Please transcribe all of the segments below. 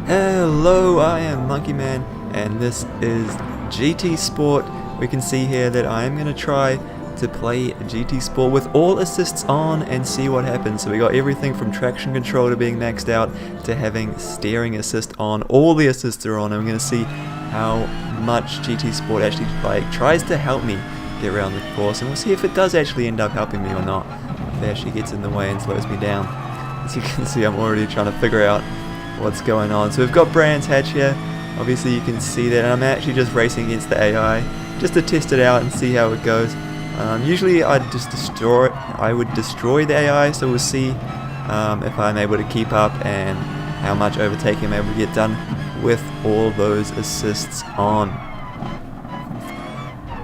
Hello, I am Monkey Man, and this is GT Sport. We can see here that I am going to try to play GT Sport with all assists on and see what happens. So we got everything from traction control to being maxed out to having steering assist on. All the assists are on. I'm going to see how much GT Sport actually tries to help me get around the course, and we'll see if it does actually end up helping me or not. If it actually gets in the way and slows me down. As you can see, I'm already trying to figure out what's going on. So we've got Brands Hatch here. Obviously you can see that, and I'm actually just racing against the AI just to test it out and see how it goes. Usually I would destroy the AI, so we'll see if I'm able to keep up and how much overtaking I'm able to get done with all those assists on.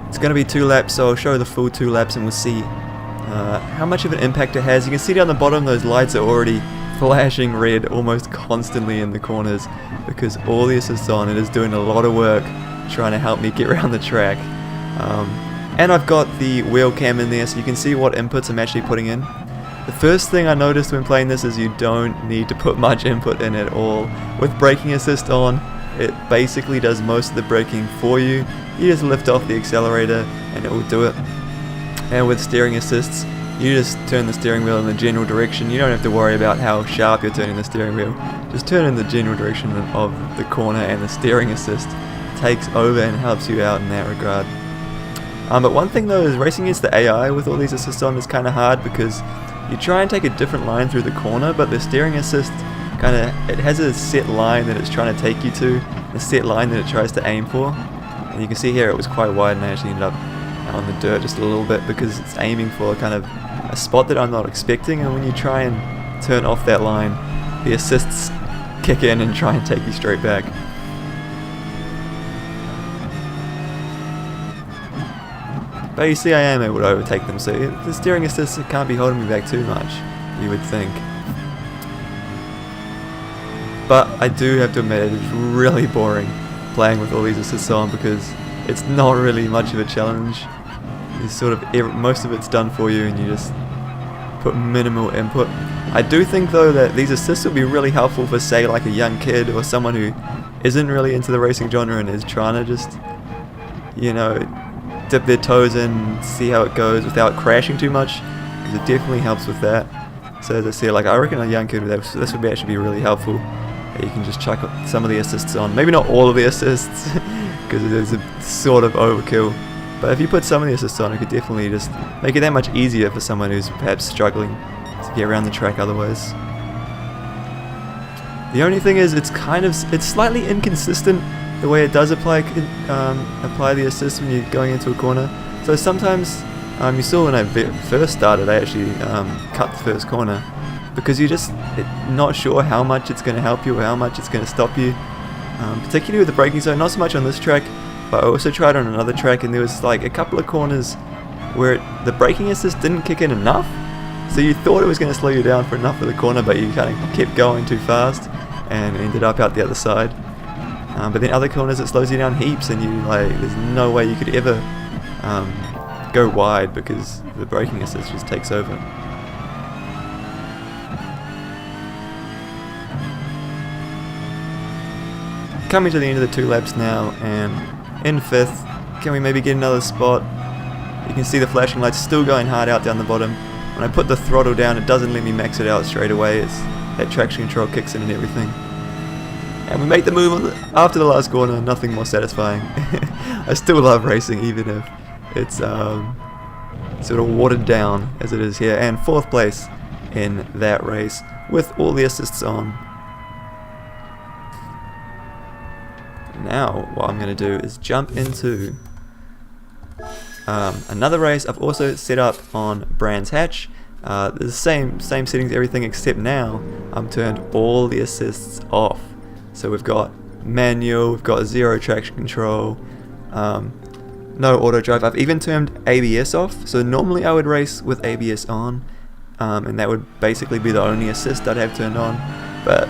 It's going to be 2 laps, so I'll show the full 2 laps and we'll see how much of an impact it has. You can see down the bottom those lights are already flashing red almost constantly in the corners because all the assists on. It is doing a lot of work trying to help me get around the track. And I've got the wheel cam in there so you can see what inputs I'm actually putting in. The first thing I noticed when playing this is you don't need to put much input in at all. With braking assist on, it basically does most of the braking for you. You just lift off the accelerator and it will do it. And with steering assists, you just turn the steering wheel in the general direction. You don't have to worry about how sharp you're turning the steering wheel. Just turn in the general direction of the corner and the steering assist takes over and helps you out in that regard. But one thing though is racing against the AI with all these assists on is kind of hard because you try and take a different line through the corner, but the steering assist it has a set line that it's trying to take you to, a set line that it tries to aim for. And you can see here it was quite wide and I actually ended up on the dirt just a little bit because it's aiming for a spot that I'm not expecting, and when you try and turn off that line, the assists kick in and try and take you straight back. But you see I am able to overtake them, so the steering assist can't be holding me back too much, you would think. But I do have to admit it's really boring playing with all these assists on because it's not really much of a challenge. It's most of it's done for you and you just put minimal input. I do think though that these assists will be really helpful for say like a young kid or someone who isn't really into the racing genre and is trying to just, dip their toes in, see how it goes without crashing too much, because it definitely helps with that. So as I said, I reckon a young kid this would actually be really helpful. You can just chuck some of the assists on, maybe not all of the assists because it is a sort of overkill, but if you put some of the assists on, it could definitely just make it that much easier for someone who's perhaps struggling to get around the track otherwise. The only thing is it's slightly inconsistent the way it does apply the assist when you're going into a corner. So sometimes you saw when I first started I actually cut the first corner because you're just not sure how much it's going to help you or how much it's going to stop you, particularly with the braking zone. Not so much on this track, but I also tried on another track and there was a couple of corners where the braking assist didn't kick in enough, so you thought it was going to slow you down for enough of the corner, but you kind of kept going too fast and ended up out the other side. But then other corners it slows you down heaps and there's no way you could ever go wide because the braking assist just takes over. Coming to the end of the 2 laps now, and in 5th, can we maybe get another spot? You can see the flashing lights still going hard out down the bottom. When I put the throttle down, it doesn't let me max it out straight away. That traction control kicks in and everything. And we make the move after the last corner. Nothing more satisfying. I still love racing, even if it's sort of watered down as it is here. And 4th place in that race with all the assists on. Now what I'm going to do is jump into another race. I've also set up on Brands Hatch. The same settings, everything, except now I'm turned all the assists off. So we've got manual, we've got 0 traction control, no auto drive. I've even turned ABS off. So normally I would race with ABS on, and that would basically be the only assist I'd have turned on. But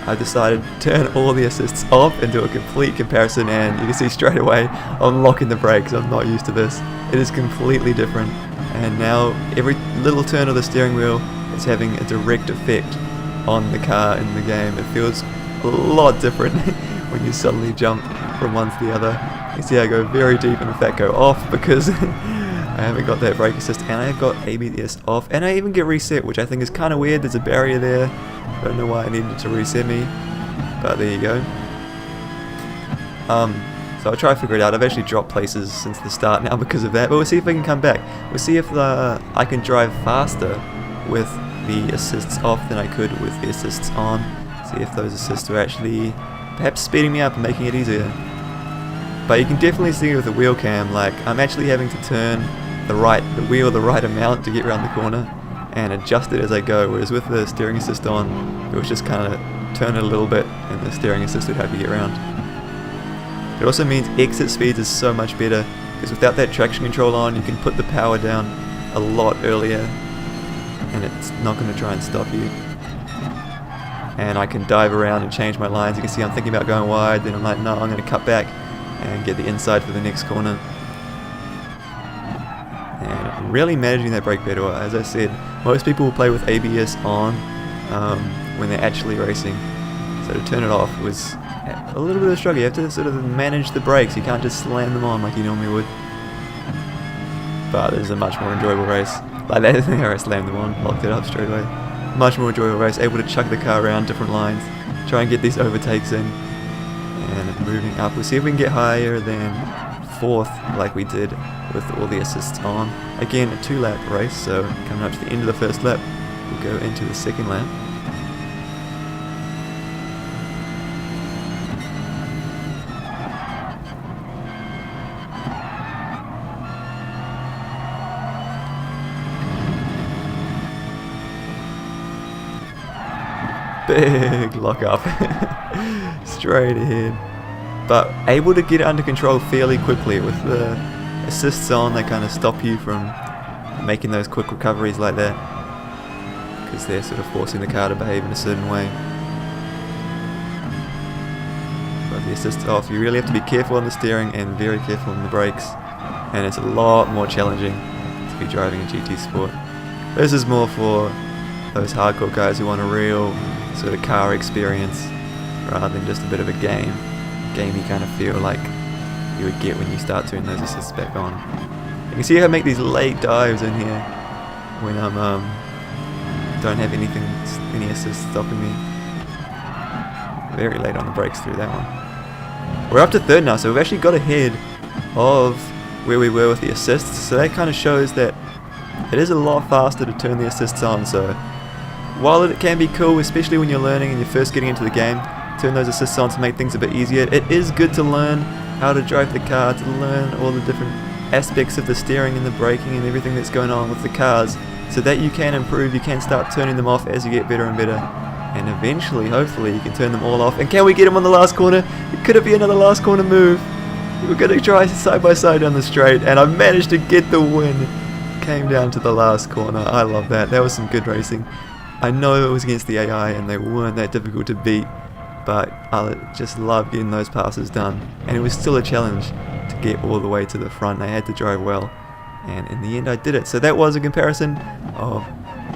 I decided to turn all the assists off and do a complete comparison, and you can see straight away I'm locking the brakes. I'm not used to this. It is completely different, and now every little turn of the steering wheel is having a direct effect on the car in the game. It feels a lot different when you suddenly jump from one to the other. You see I go very deep and in fact go off because I haven't got that brake assist, and I've got ABS off, and I even get reset, which I think is kind of weird. There's a barrier there. Don't know why I needed to reset me, but there you go. So I'll try to figure it out. I've actually dropped places since the start now because of that, but we'll see if I can come back. We'll see if I can drive faster with the assists off than I could with the assists on. See if those assists are actually perhaps speeding me up and making it easier. But you can definitely see with the wheel cam, like I'm actually having to turn the wheel the right amount to get around the corner and adjust it as I go, whereas with the steering assist on, it was just kind of turn it a little bit and the steering assist would help you get around. It also means exit speeds is so much better, because without that traction control on, you can put the power down a lot earlier and it's not going to try and stop you. And I can dive around and change my lines. You can see I'm thinking about going wide, then I'm like, no, I'm going to cut back and get the inside for the next corner. And really managing that brake pedal. As I said, most people will play with ABS on when they're actually racing, so to turn it off was a little bit of a struggle. You have to sort of manage the brakes, you can't just slam them on like you normally would. But this is a much more enjoyable race. Like that thing where I slammed them on, locked it up straight away. Much more enjoyable race, able to chuck the car around different lines, try and get these overtakes in, and moving up. We'll see if we can get higher than 4th like we did with all the assists on. Again, a 2-lap race, so coming up to the end of the first lap, we'll go into the second lap. Big lock up straight ahead, but able to get it under control fairly quickly. With the assists on, they kind of stop you from making those quick recoveries like that, because they're sort of forcing the car to behave in a certain way. But the assists off, you really have to be careful on the steering and very careful on the brakes, and it's a lot more challenging to be driving a GT Sport. This is more for those hardcore guys who want a real sort of car experience rather than just a bit of a gamey kind of feel like you would get when you start turning those assists back on. You can see how I make these late dives in here when I'm don't have any assists stopping me. Very late on the brakes through that one. We're up to 3rd now, so we've actually got ahead of where we were with the assists, so that kind of shows that it is a lot faster to turn the assists on. So while it can be cool, especially when you're learning and you're first getting into the game, turn those assists on to make things a bit easier. It is good to learn how to drive the car, to learn all the different aspects of the steering and the braking and everything that's going on with the cars, so that you can improve, you can start turning them off as you get better and better, and eventually, hopefully, you can turn them all off. And can we get him on the last corner? Could it be another last corner move? We're going to try side by side down the straight, and I managed to get the win. Came down to the last corner. I love that. That was some good racing. I know it was against the AI and they weren't that difficult to beat, but I just love getting those passes done. And it was still a challenge to get all the way to the front. I had to drive well, and in the end I did it. So that was a comparison of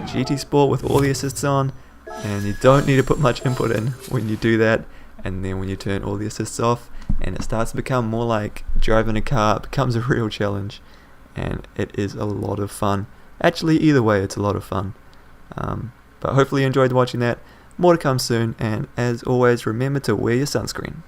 GT Sport with all the assists on, and you don't need to put much input in when you do that. And then when you turn all the assists off and it starts to become more like driving a car, it becomes a real challenge, and it is a lot of fun. Actually, either way, it's a lot of fun. But hopefully you enjoyed watching that. More to come soon, and as always, remember to wear your sunscreen.